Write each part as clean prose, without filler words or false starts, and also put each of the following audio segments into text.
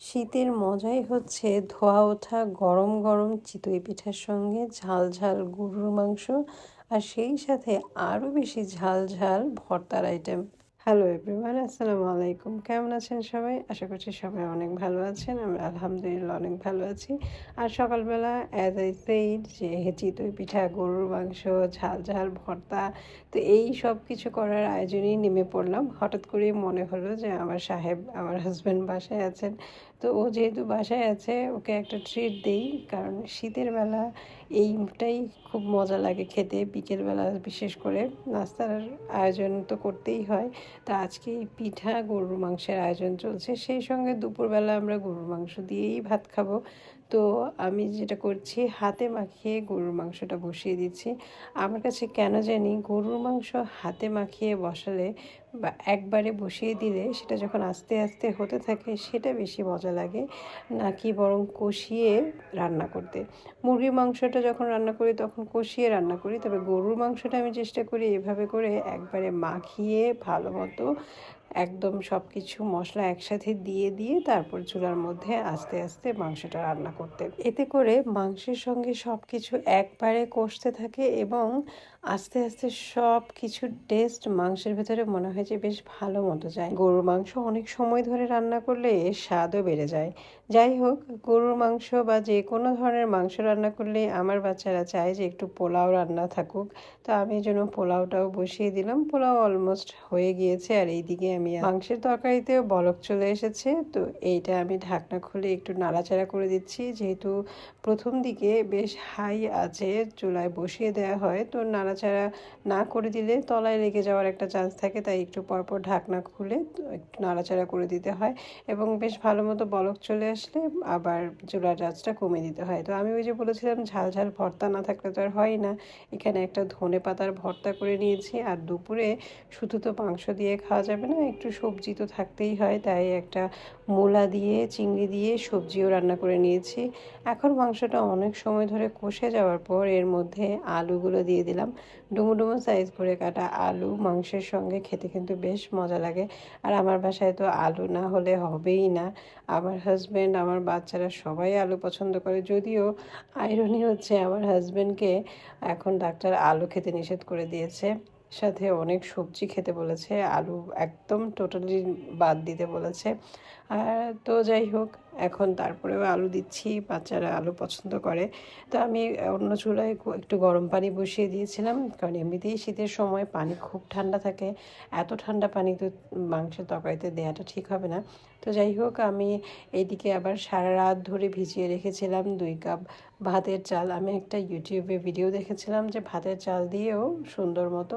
শীতের মজাই হচ্ছে ধোয়া ওঠা গরম গরম চিতই পিঠার সঙ্গে ঝাল ঝাল গরুর মাংস আর সেই সাথে আরও বেশি ঝাল ঝাল ভর্তার আইটেম। হ্যালো এভরিওয়ান, আসসালামু আলাইকুম। কেমন আছেন সবাই? আশা করছি সবাই অনেক ভালো আছেন। আমি আলহামদুলিল্লাহ অনেক ভালো আছি। আর সকালবেলা অ্যাজ আই সেইড যে চিতই পিঠা, গরুর মাংস, ঝাল ঝাল ভর্তা, তো এই সব কিছু করার আয়োজনেই নেমে পড়লাম। হঠাৎ করেই মনে হলো যে আমার সাহেব, আমার হাজব্যান্ড বাসায় আছেন, তো ও যেহেতু বাসায় আছে ওকে একটা ট্রিট দেই। কারণ শীতের বেলা এইটাই খুব মজা লাগে খেতে, বিকেলবেলা বিশেষ করে নাস্তার আয়োজন তো করতেই হয়। তো আজকে এই পিঠা গরুর মাংসের আয়োজন চলছে, সেই সঙ্গে দুপুরবেলা আমরা গরুর মাংস দিয়েই ভাত খাবো। তো আমি যেটা করছি, হাতে মাখিয়ে গরুর মাংসটা বসিয়ে দিচ্ছি। আমার কাছে কেন জানি গরুর মাংস হাতে মাখিয়ে বসালে বা একবারে বসিয়ে দিলে সেটা যখন আস্তে আস্তে হতে থাকে সেটা বেশি মজা লাগে নাকি বরং কষিয়ে রান্না করতে। মুরগির মাংসটা যখন রান্না করি তখন কষিয়ে রান্না করি, তবে গরুর মাংসটা আমি চেষ্টা করি এভাবে করে একবারে মাখিয়ে ভালো মতো একদম সব কিছু মশলা একসাথে দিয়ে দিয়ে তারপর চুলার মধ্যে আস্তে আস্তে মাংসটা রান্না করতে। এতে করে মাংসের সঙ্গে সব কিছু একবারে কষতে থাকে এবং আস্তে আস্তে সব কিছুর টেস্ট মাংসের ভেতরে মনে হয় যে বেশ ভালো মতো যায়। গরুর মাংস অনেক সময় ধরে রান্না করলে এর স্বাদও বেড়ে যায়। যাই হোক, গরুর মাংস বা যে কোনো ধরনের মাংস রান্না করলে আমার বাচ্চারা চায় যে একটু পোলাও রান্না থাকুক। তো আমি এই জন্য পোলাওটাও বসিয়ে দিলাম। পোলাও অলমোস্ট হয়ে গিয়েছে আর এইদিকে আমি মাংসের তরকারিতেও বলক চলে এসেছে। তো এইটা আমি ঢাকনা খুলে একটু নাড়াচাড়া করে দিচ্ছি, যেহেতু প্রথম দিকে বেশ হাই আছে চুলায় বসিয়ে দেওয়া হয়, তো নাড়াচাড়া না করে দিলে তলায় লেগে যাওয়ার একটা চান্স থাকে, তাই একটু পরপর ঢাকনা খুলে একটু নাড়াচাড়া করে দিতে হয় এবং বেশ ভালো মতো বলক চলে আসলে আবার চুলার আঁচটা কমিয়ে দিতে হয়। তো আমি ওই যে বলেছিলাম ঝাল ঝাল ভর্তা না থাকলে তো আর হয় না, এখানে একটা ধনে পাতার ভর্তা করে নিয়েছি। আর দুপুরে শুধু তো মাংস দিয়ে খাওয়া যাবে না, একটু সবজি তো থাকতেই হয়, তাই একটা মূলা দিয়ে চিংড়ি দিয়ে সবজিও রান্না করে নিয়েছি। এখন মাংসটা অনেক সময় ধরে কষে যাওয়ার পর এর মধ্যে আলুগুলো দিয়ে দিলাম। ডুমো ডুমো সাইজ করে কাটা আলু মাংসের সঙ্গে খেতে কিন্তু বেশ মজা লাগে। আর আমার বাসায় তো আলু না হলে হবেই না। আমার হাজব্যান্ড, আমার বাচ্চারা সবাই আলু পছন্দ করে, যদিও আইরনি হচ্ছে আমার হাজব্যান্ডকে এখন ডাক্তার আলু খেতে নিষেধ করে দিয়েছে, সাথে অনেক সবজি খেতে বলেছে, আলু একদম টোটালি বাদ দিতে বলেছে। আর তো যাই হোক, এখন তারপরেও আলু দিচ্ছি, বাচ্চারা আলু পছন্দ করে। তো আমি অন্য চুলায় একটু গরম পানি বসিয়ে দিয়েছিলাম, কারণ এমনিতেই শীতের সময় পানি খুব ঠান্ডা থাকে, এত ঠান্ডা পানি তো মাংসের তরকারিতে দেওয়াটা ঠিক হবে না। তো যাই হোক, আমি এইদিকে আবার সারা রাত ধরে ভিজিয়ে রেখেছিলাম 2 কাপ ভাতের চাল। আমি একটা ইউটিউবে ভিডিও দেখেছিলাম যে ভাতের চাল দিয়েও সুন্দর মতো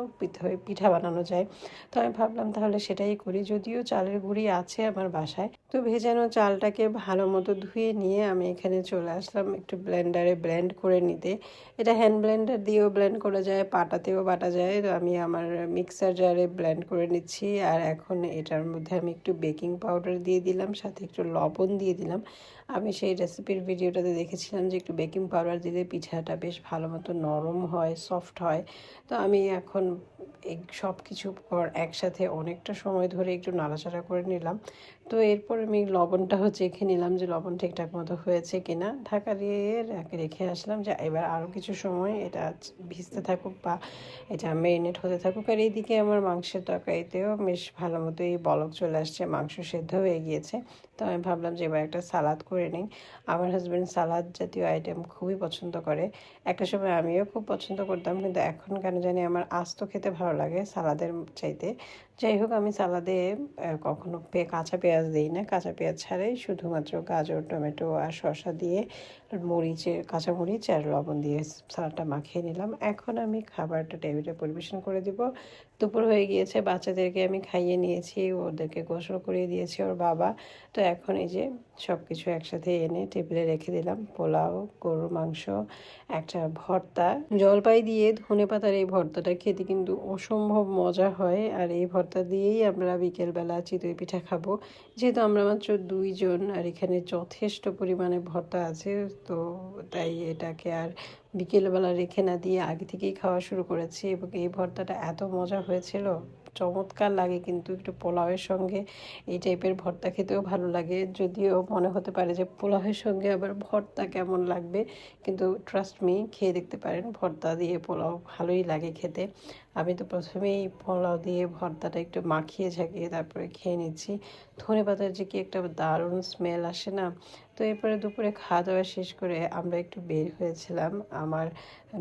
পিঠা বানানো যায়। তো আমি ভাবলাম তাহলে সেটাই করি, যদিও চালের গুঁড়ি আছে আমার বাসায়। তো ভেজানো চালটাকে ভালো মতো ধুয়ে নিয়ে আমি এখানে চলে আসলাম একটু ব্লেন্ডারে ব্লেন্ড করে নিতে। এটা হ্যান্ড ব্লেন্ডার দিয়েও ব্লেন্ড করা যায়, পাটাতেও বাটা যায়। তো আমি আমার মিক্সার জারে ব্লেন্ড করে নিচ্ছি। আর এখন এটার মধ্যে আমি একটু বেকিং পাউডার দিয়ে দিলাম, সাথে একটু লবণ দিয়ে দিলাম। আমি সেই রেসিপির ভিডিওটাতে দেখেছিলাম যে একটু বেকিং পাউডার দিলে পিঠাটা বেশ ভালো মতো নরম হয়, সফট হয়। তো আমি এখন এই সব কিছু পর একসাথে অনেকটা সময় ধরে একটু নাড়াচাড়া করে নিলাম। তো এরপর আমি লবণটা চেখে নিলাম যে লবণ ঠিকঠাক মতো হয়েছে কিনা। ঢাকা দিয়ে রেখে আসলাম যে এবার আরও কিছু সময় এটা ভিজতে থাকুক বা এটা মেরিনেট হতে থাকুক। আর এইদিকে আমার মাংসের তরকারিতেও বেশ ভালো মতোই বলক চলে আসছে, মাংস সেদ্ধ হয়ে গিয়েছে। তো আমি ভাবলাম যে এবার একটা সালাদ করে নিই। আমার হাজব্যান্ড সালাদ জাতীয় আইটেম খুবই পছন্দ করে। একটা সময় আমিও খুব পছন্দ করতাম, কিন্তু এখন কেন জানি আমার আস্ত খেতে ভালো লাগে সালাদের চাইতে। যাই হোক, আমি সালাদে কখনো কাঁচা পেঁয়াজ দিই না, কাঁচা পেঁয়াজ ছাড়াই শুধুমাত্র গাজর, টমেটো আর শসা দিয়ে কাঁচামরিচ আর লবণ দিয়ে সালাডটা মাখিয়ে নিলাম। এখন আমি খাবারটা টেবিলে পরিবেশন করে দিব। দুপুর হয়ে গিয়েছে, বাচ্চাদেরকে আমি খাইয়ে নিয়েছি, ওদেরকে গোসল করিয়ে দিয়েছি ওর বাবা। তো এখন এই যে সব কিছু একসাথে এনে টেবিলে রেখে দিলাম। পোলাও, গরুর মাংস, একটা ভর্তা, জলপাই দিয়ে ধনেপাতার এই ভর্তাটা খেতে কিন্তু অসম্ভব মজা হয়। আর এই ভর্তা দিয়েই আমরা বিকেলবেলা চিতই পিঠা খাবো, যেহেতু আমরা মাত্র 2 জন আর এখানে যথেষ্ট পরিমাণে ভর্তা আছে। তো তাই এটাকে আর বিকেলবেলা রেখে না দিয়ে আগে থেকেই খাওয়া শুরু করেছি এবং এই ভর্তাটা এত মজা হয়েছিল, চমৎকার লাগে, কিন্তু একটু পোলাওয়ের সঙ্গে এই টাইপের ভর্তা খেতেও ভালো লাগে। যদিও মনে হতে পারে যে পোলাওয়ের সঙ্গে আবার ভর্তা কেমন লাগবে, কিন্তু ট্রাস্ট মি, খেয়ে দেখতে পারেন, ভর্তা দিয়ে পোলাও ভালোই লাগে খেতে। আমি তো প্রথমেই পোলাও দিয়ে ভর্তাটা একটু মাখিয়ে ঝাঁকিয়ে তারপরে খেয়ে নিচ্ছি। ধনেপাতার যে কি একটা দারুণ স্মেল আসে না। তো এরপরে দুপুরে খাওয়া দাওয়া শেষ করে আমরা একটু বের হয়েছিলাম। আমার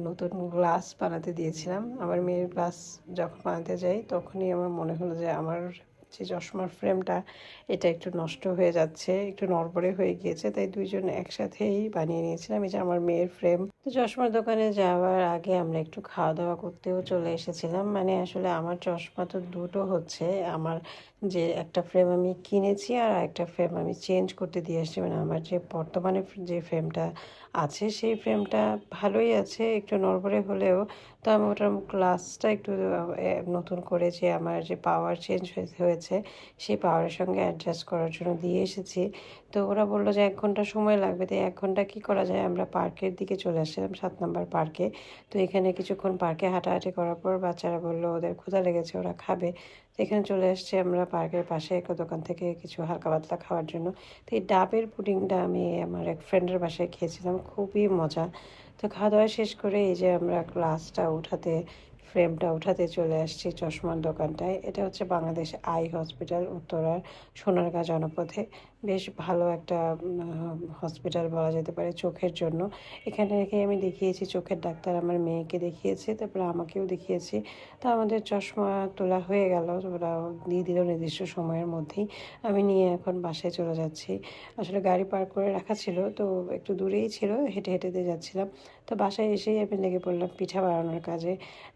নতুন গ্লাস বানাতে দিয়েছিলাম। আমার মেয়ের গ্লাস যখন বানাতে যাই তখনই আমার মনে হলো যে আমার যে চশমার ফ্রেমটা এটা একটু নষ্ট হয়ে যাচ্ছে, একটু নড়বড়ে হয়ে গিয়েছে, তাই দুইজন একসাথেই বানিয়ে নিয়েছিলাম। এই যে আমার মেয়ের ফ্রেম। তো চশমার দোকানে যাওয়ার আগে আমরা একটু খাওয়া দাওয়া করতেও চলে এসেছিলাম। মানে আসলে আমার চশমা তো দুটো হচ্ছে, আমার যে একটা ফ্রেম আমি কিনেছি আর একটা ফ্রেম আমি চেঞ্জ করতে দিয়ে আসছি। মানে আমার যে বর্তমানে যে ফ্রেমটা আছে সেই ফ্রেমটা ভালোই আছে, একটু নড়বড়ে হলেও। তো আমি ওটার গ্লাসটা একটু নতুন করে যে আমার যে পাওয়ার চেঞ্জ হয়েছে সেই পাওয়ারের সঙ্গে অ্যাডজাস্ট করার জন্য দিয়ে এসেছি। তো ওরা বললো যে 1 ঘন্টা সময় লাগবে। তো 1 ঘন্টা কী করা যায়, আমরা পার্কের দিকে চলে আসলাম, 7 নম্বর পার্কে। তো এখানে কিছুক্ষণ পার্কে হাঁটাহাঁটি করার পর বাচ্চারা বললো ওদের ক্ষুধা লেগেছে, ওরা খাবে। তো এখানে চলে আসছি আমরা পার্কের পাশে একটা দোকান থেকে কিছু হালকা পাতলা খাওয়ার জন্য। তো এই ডাবের পুডিংটা আমি আমার এক ফ্রেন্ডের বাসায় খেয়েছিলাম, খুবই মজা। তো খাওয়া দাওয়া শেষ করে এই যে আমরা গ্লাসটা উঠাতে, ফ্রেমটা উঠাতে চলে আসছি চশমার দোকানটায়। এটা হচ্ছে বাংলাদেশ আই হসপিটাল, উত্তরার সোনারগাঁ জনপথে। বেশ ভালো একটা হসপিটাল বলা যেতে পারে চোখের জন্য। এখানে রেখে আমি দেখিয়েছি চোখের ডাক্তার, আমার মেয়েকে দেখিয়েছি, তারপরে আমাকেও দেখিয়েছি। তো আমাদের চশমা তোলা হয়ে গেল, ওরা দিয়ে দিল নির্দিষ্ট সময়ের মধ্যেই। আমি নিয়ে এখন বাসায় চলে যাচ্ছি। আসলে গাড়ি পার্ক করে রাখা ছিল, তো একটু দূরেই ছিল, হেঁটে হেঁটে দিয়ে যাচ্ছিলাম। তো বাসায় এসেই আমি লেগে পড়লাম পিঠা বানানোর কাজে।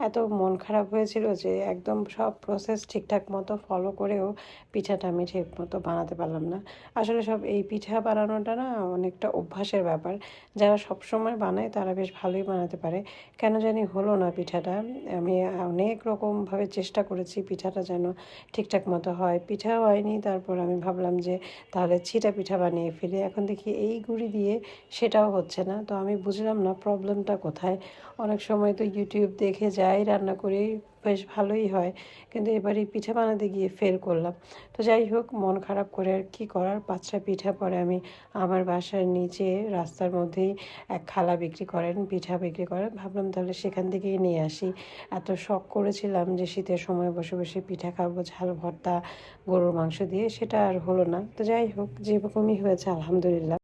এত মন খারাপ হয়েছিল যে একদম সব প্রসেস ঠিকঠাক মতো ফলো করেও পিঠাটা আমি ঠিক মতো বানাতে পারলাম না। আসলে সব এই পিঠা বানানোটা না অনেকটা অভ্যাসের ব্যাপার। যারা সবসময় বানায় তারা বেশ ভালোই বানাতে পারে। কেন জানি হলো না পিঠাটা। আমি অনেক রকমভাবে চেষ্টা করেছি পিঠাটা যেন ঠিকঠাক মতো হয়, পিঠা হয়নি। তারপর আমি ভাবলাম যে তাহলে ছিটা পিঠা বানিয়ে ফেলি। এখন দেখি এই গুঁড়ি দিয়ে সেটাও হচ্ছে না। তো আমি বুঝলাম না প্রবলেমটা কোথায়। অনেক সময় তো ইউটিউব দেখে যাই রান্না করি, বেশ ভালোই হয়, কিন্তু এবারে পিঠা বানাতে গিয়ে ফেল করলাম। তো যাই হোক, মন খারাপ করে আর কী করার, 5টা পিঠা পরে আমি আমার বাসার নিচে রাস্তার মধ্যেই এক খালা বিক্রি করেন, পিঠা বিক্রি করেন, ভাবলাম তাহলে সেখান থেকেই নিয়ে আসি। এত শখ করেছিলাম যে শীতের সময় বসে বসে পিঠা খাবো ঝাল ভর্তা গরুর মাংস দিয়ে, সেটা আর হলো না। তো যাই হোক, যেরকমই হয়েছে আলহামদুলিল্লাহ।